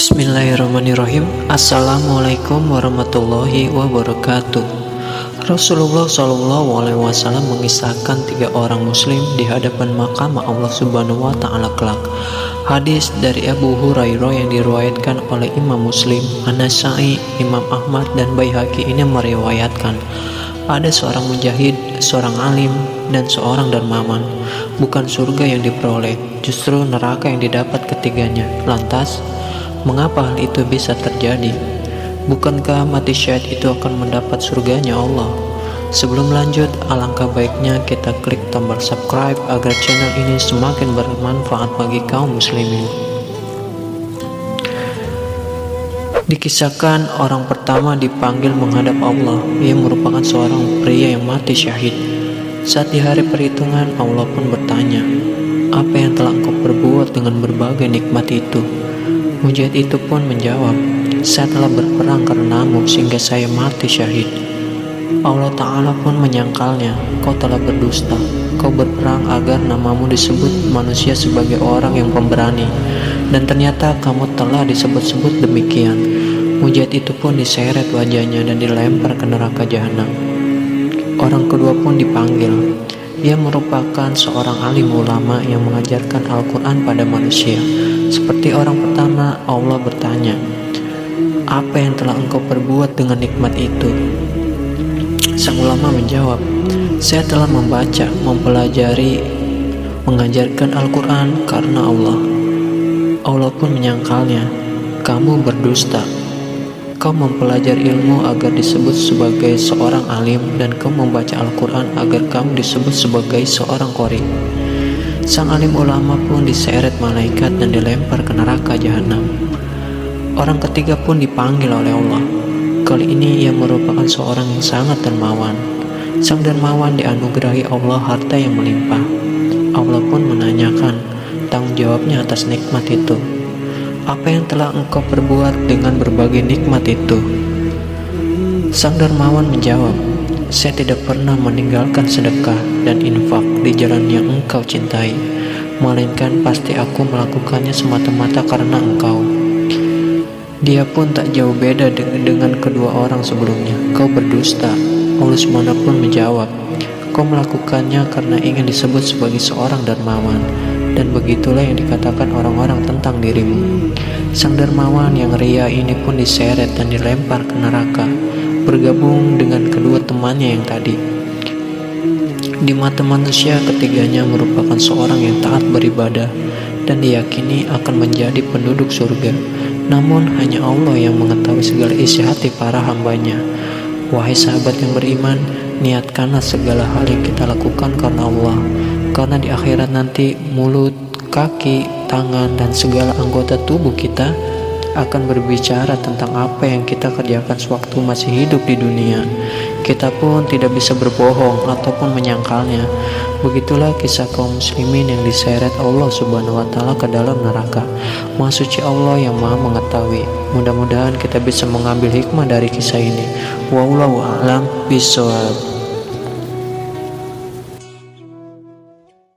Bismillahirrahmanirrahim. Assalamualaikum warahmatullahi wabarakatuh. Rasulullah SAW mengisahkan 3 orang muslim di hadapan makam Allah Subhanahu wa Ta'ala kelak. Hadis dari Abu Hurairah yang diriwayatkan oleh Imam Muslim, An-Nasa'i, Imam Ahmad dan Baihaqi ini meriwayatkan, ada seorang mujahid, seorang alim, dan seorang dermawan. Bukan surga yang diperoleh, justru neraka yang didapat ketiganya. Lantas, mengapa hal itu bisa terjadi? Bukankah mati syahid itu akan mendapat surganya Allah? Sebelum lanjut, alangkah baiknya kita klik tombol subscribe agar channel ini semakin bermanfaat bagi kaum muslimin. Dikisahkan orang pertama dipanggil menghadap Allah. Ia merupakan seorang pria yang mati syahid. Saat di hari perhitungan, Allah pun bertanya, apa yang telah engkau perbuat dengan berbagai nikmat itu? Mujahid itu pun menjawab, saya telah berperang karenamu sehingga saya mati syahid. Allah Ta'ala pun menyangkalnya, kau telah berdusta. Kau berperang agar namamu disebut manusia sebagai orang yang pemberani, dan ternyata kamu telah disebut-sebut demikian. Mujahid itu pun diseret wajahnya dan dilempar ke neraka jahanam. Orang kedua pun dipanggil. Ia merupakan seorang alim ulama yang mengajarkan Al-Quran pada manusia. Seperti orang pertama, Allah bertanya, apa yang telah engkau perbuat dengan nikmat itu? Sang ulama menjawab, saya telah membaca, mempelajari, mengajarkan Al-Quran karena Allah. Allah pun menyangkalnya, kamu berdusta. Kau mempelajari ilmu agar disebut sebagai seorang alim, dan kau membaca Al-Quran agar kamu disebut sebagai seorang qori. Sang alim ulama pun diseret malaikat dan dilempar ke neraka jahanam. Orang ketiga pun dipanggil oleh Allah. Kali ini ia merupakan seorang yang sangat dermawan. Sang dermawan dianugerahi Allah harta yang melimpah. Allah pun menanyakan tanggung jawabnya atas nikmat itu. Apa yang telah engkau perbuat dengan berbagai nikmat itu? Sang dermawan menjawab, saya tidak pernah meninggalkan sedekah dan infak di jalan yang engkau cintai, melainkan pasti aku melakukannya semata-mata karena engkau. Dia pun tak jauh beda dengan kedua orang sebelumnya. Kau berdusta. Allah SWT pun menjawab, kau melakukannya karena ingin disebut sebagai seorang dermawan, dan begitulah yang dikatakan orang-orang tentang dirimu. Sang dermawan yang ria ini pun diseret dan dilempar ke neraka, bergabung dengan kedua temannya yang tadi. Di mata manusia, ketiganya merupakan seorang yang taat beribadah dan diyakini akan menjadi penduduk surga. Namun hanya Allah yang mengetahui segala isi hati para hambanya. Wahai sahabat yang beriman, niatkanlah segala hal yang kita lakukan karena Allah, karena di akhirat nanti mulut, kaki, tangan, dan segala anggota tubuh kita akan berbicara tentang apa yang kita kerjakan sewaktu masih hidup di dunia. Kita pun tidak bisa berbohong ataupun menyangkalnya. Begitulah kisah kaum muslimin yang diseret Allah Subhanahu wa Ta'ala ke dalam neraka. Maha suci Allah yang Maha mengetahui. Mudah-mudahan kita bisa mengambil hikmah dari kisah ini. Wallahu a'lam bishawab.